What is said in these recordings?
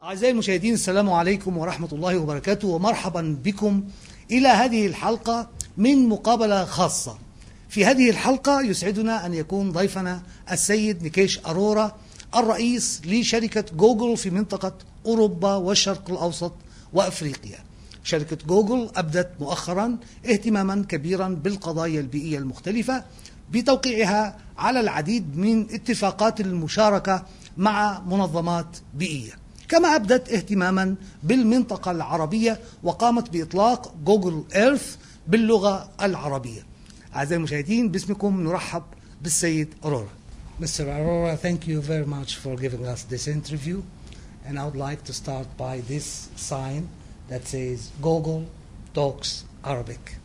أعزائي المشاهدين، السلام عليكم ورحمة الله وبركاته، ومرحبا بكم إلى هذه الحلقة من مقابلة خاصة. في هذه الحلقة يسعدنا أن يكون ضيفنا السيد نيكيش أرورا، الرئيس لشركة جوجل في منطقة أوربا والشرق الأوسط وأفريقيا. شركة جوجل أبدت مؤخرا اهتماما كبيرا بالقضايا البيئية المختلفة بتوقيعها على العديد من اتفاقات المشاركة مع منظمات بيئية، كما أبدت اهتماما بالمنطقة العربية وقامت بإطلاق جوجل إيرث باللغة العربية. أعزائي المشاهدين، باسمكم نرحب بالسيد أرورا. Mr. Arora, thank you very much for giving us this interview, and I would like to start by this sign that says Google talks Arabic.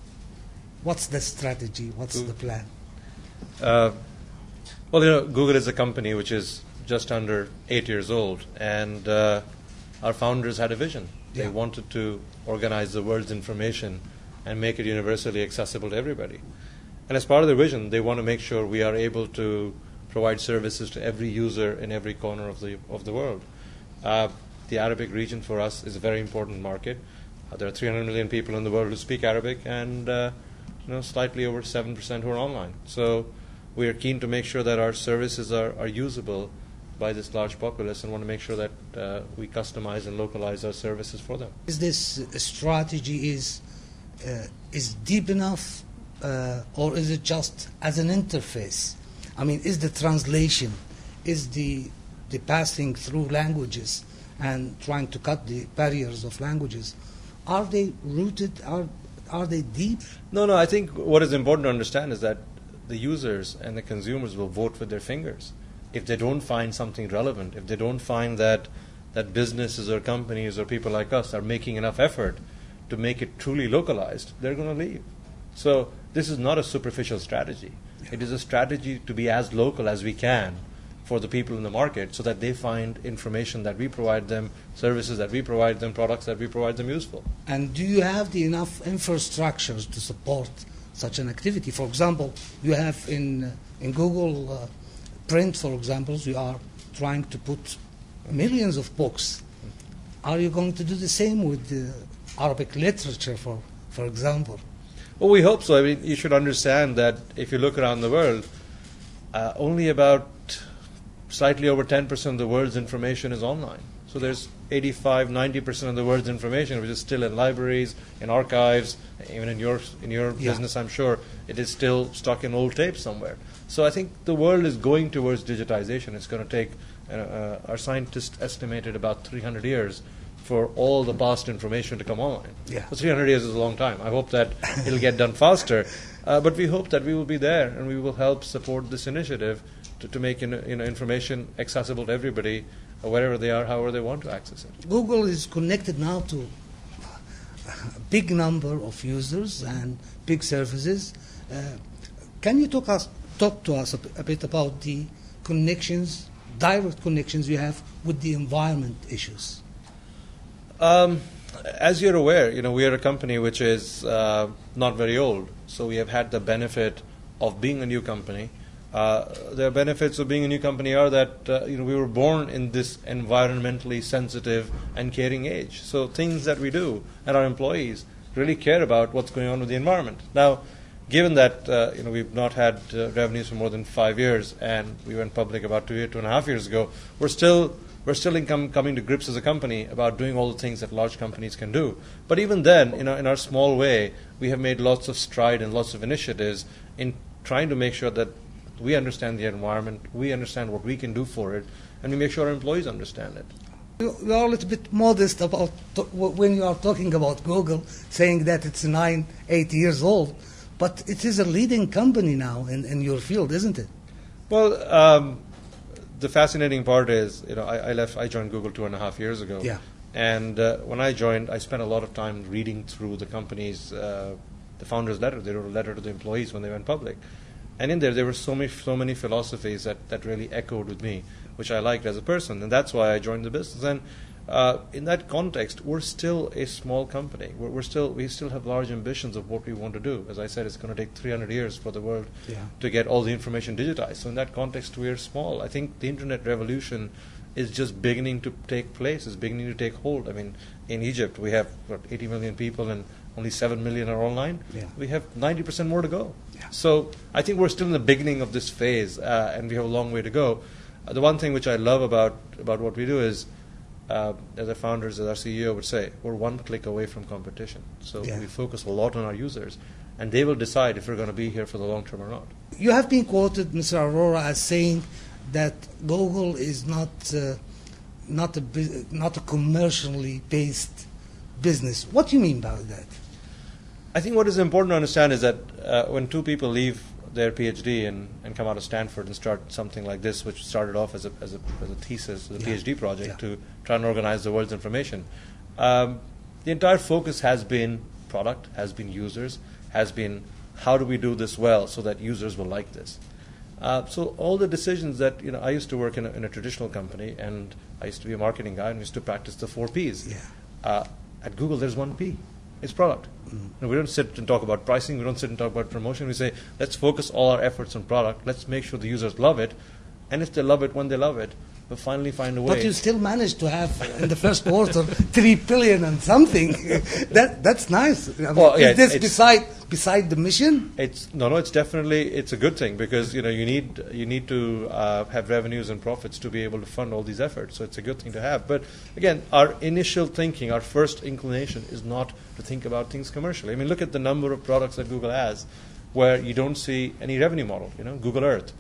What's the strategy? What's the plan? Google is a company which is just under 8 years old, and our founders had a vision. They wanted to organize the world's information and make it universally accessible to everybody. And as part of their vision, they want to make sure we are able to provide services to every user in every corner of the world. The Arabic region for us is a very important market. There are 300 million people in the world who speak Arabic, and slightly over 7% who are online. So we are keen to make sure that our services are usable by this large populace, and want to make sure that we customize and localize our services for them. Is this strategy is deep enough, or is it just as an interface? I mean, is the translation, is the passing through languages and trying to cut the barriers of languages, are they rooted, are they deep? No, I think what is important to understand is that the users and the consumers will vote with their fingers. If they don't find something relevant, if they don't find that businesses or companies or people like us are making enough effort to make it truly localized, they're going to leave. So this is not a superficial strategy. It is a strategy to be as local as we can for the people in the market, so that they find information that we provide them, services that we provide them, products that we provide them useful. And do you have enough infrastructures to support such an activity? For example, you have in Google Print, for example, you are trying to put millions of books. Are you going to do the same with the Arabic literature, for example? Well, we hope so. I mean, you should understand that if you look around the world, only about slightly over 10% of the world's information is online. So there's 85-90% of the world's information which is still in libraries, in archives, even in your business, I'm sure it is still stuck in old tapes somewhere. So I think the world is going towards digitization. It's going to take, our scientists estimated about 300 years for all the past information to come online. So 300 years is a long time. I hope that it'll get done faster. But we hope that we will be there, and we will help support this initiative to make information accessible to everybody, wherever they are, however they want to access it. Google is connected now to a big number of users and big services. Can you talk to us a bit about the connections, direct connections you have with the environment issues? As you're aware, we are a company which is not very old, so we have had the benefit of being a new company. The benefits of being a new company are that we were born in this environmentally sensitive and caring age. So things that we do and our employees really care about what's going on with the environment. Now, given that we've not had revenues for more than 5 years, and we went public about 2.5 years ago, we're still coming to grips as a company about doing all the things that large companies can do. But even then, in our small way, we have made lots of stride and lots of initiatives in trying to make sure that we understand the environment, we understand what we can do for it, and we make sure our employees understand it. You are a little bit modest about when you are talking about Google, saying that it's 8 years old, but it is a leading company now in your field, isn't it? Well, the fascinating part is, I joined Google 2.5 years ago. And when I joined, I spent a lot of time reading through the company's, the founder's letter. They wrote a letter to the employees when they went public. And in there were so many philosophies that really echoed with me, which I liked as a person, and that's why I joined the business. And in that context, we're still a small company. We still have large ambitions of what we want to do. As I said, it's going to take 300 years for the world to get all the information digitized. So in that context, we are small. I think the internet revolution is just beginning to take place, is beginning to take hold. I mean, in Egypt, we have 80 million people and only 7 million are online. Yeah. We have 90% more to go. Yeah. So I think we're still in the beginning of this phase, and we have a long way to go. The one thing which I love about what we do is, as our founders, as our CEO would say, we're one click away from competition. So Yeah. we focus a lot on our users, and they will decide if we're going to be here for the long term or not. You have been quoted, Mr. Arora, as saying that Google is not a commercially based business. What do you mean by that? I think what is important to understand is that when two people leave their PhD and come out of Stanford and start something like this, which started off as a thesis, as a PhD project to try and organize the world's information, the entire focus has been product, has been users, has been how do we do this well so that users will like this. So all the decisions that, I used to work in a traditional company, and I used to be a marketing guy and used to practice the 4 Ps. Yeah. At Google, there's 1 P. It's product. Mm-hmm. We don't sit and talk about pricing. We don't sit and talk about promotion. We say, let's focus all our efforts on product. Let's make sure the users love it. And if they love it, when they love it, we'll finally find a way. But you still managed to have, in the first quarter, 3 billion and something. That's nice. I mean, Well, yeah, is this beside the mission? It's definitely a good thing, because you need to have revenues and profits to be able to fund all these efforts. So it's a good thing to have. But again, our initial thinking, our first inclination is not to think about things commercially. I mean, look at the number of products that Google has, where you don't see any revenue model. Google Earth,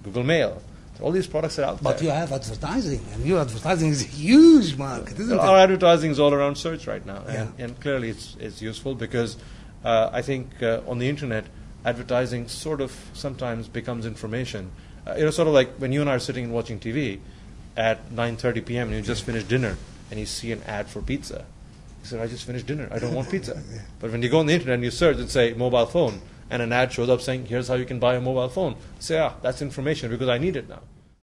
Google Mail. All these products are out there. But you have advertising, and your advertising is a huge market, isn't it? Our advertising is all around search right now, Yeah. and clearly it's useful, because I think on the internet, advertising sort of sometimes becomes information. Sort of like when you and I are sitting and watching TV at 9:30 p.m. and you just finished dinner and you see an ad for pizza. You say, I just finished dinner, I don't want pizza. But when you go on the internet and you search and say mobile phone, and an ad shows up saying, here's how you can buy a mobile phone, say, that's information because I need it now.